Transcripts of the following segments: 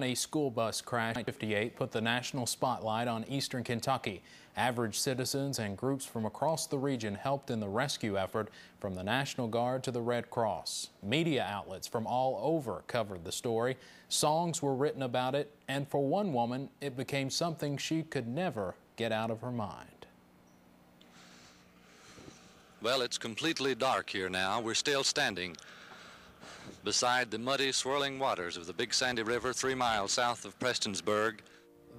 A school bus crash in 58 put the national spotlight on eastern Kentucky. Average citizens and groups from across the region helped in the rescue effort, from the National Guard to the Red Cross. Media outlets from all over covered the story. Songs were written about it, and for one woman, it became something she could never get out of her mind. Well, it's completely dark here now. We're still standing beside the muddy, swirling waters of the Big Sandy River 3 miles south of Prestonsburg.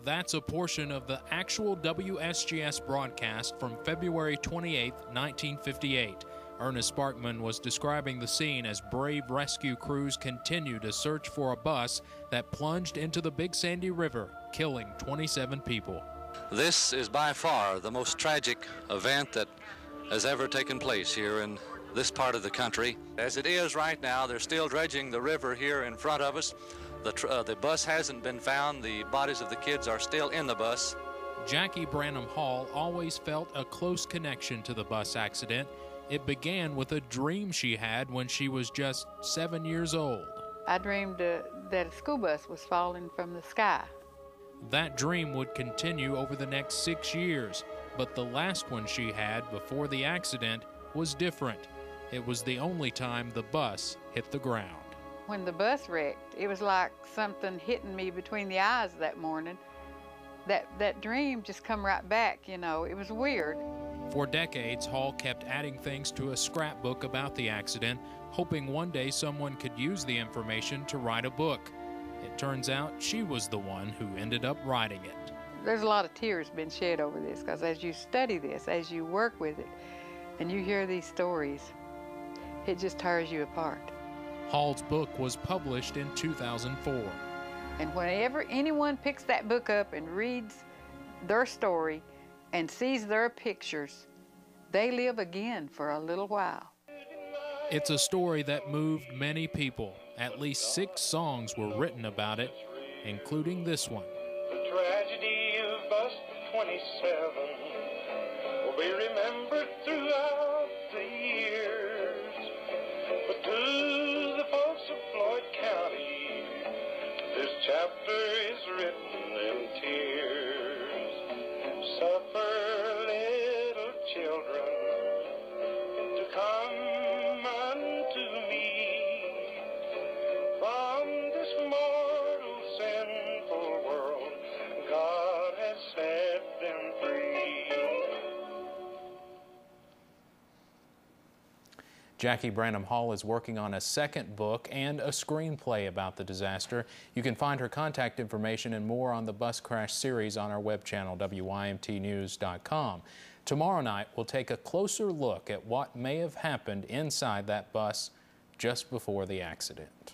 That's a portion of the actual WSGS broadcast from February 28, 1958. Ernest Sparkman was describing the scene as brave rescue crews continue to search for a bus that plunged into the Big Sandy River, killing 27 people. This is by far the most tragic event that has ever taken place here in this part of the country. As it is right now, they're still dredging the river here in front of us. The bus hasn't been found. The bodies of the kids are still in the bus. Jackie Branham Hall always felt a close connection to the bus accident. It began with a dream she had when she was just 7 years old. I dreamed that a school bus was falling from the sky. That dream would continue over the next 6 years, but the last one she had before the accident was different. It was the only time the bus hit the ground. When the bus wrecked, it was like something hitting me between the eyes that morning. That dream just come right back, you know. It was weird. For decades, Hall kept adding things to a scrapbook about the accident, hoping one day someone could use the information to write a book. It turns out she was the one who ended up writing it. There's a lot of tears been shed over this, because as you study this, as you work with it, and you hear these stories, it just tears you apart. Hall's book was published in 2004. And whenever anyone picks that book up and reads their story and sees their pictures, they live again for a little while. It's a story that moved many people. At least 6 songs were written about it, including this one. The tragedy of bus 27 will be remembered throughout the years. But to the folks of Floyd County, this chapter is written in tears. Suffer, little children, to come unto me. From this mortal sinful world, God has set them free. Jackie Branham Hall is working on a second book and a screenplay about the disaster. You can find her contact information and more on the bus crash series on our web channel, WYMT02.com. Tomorrow night, we'll take a closer look at what may have happened inside that bus just before the accident.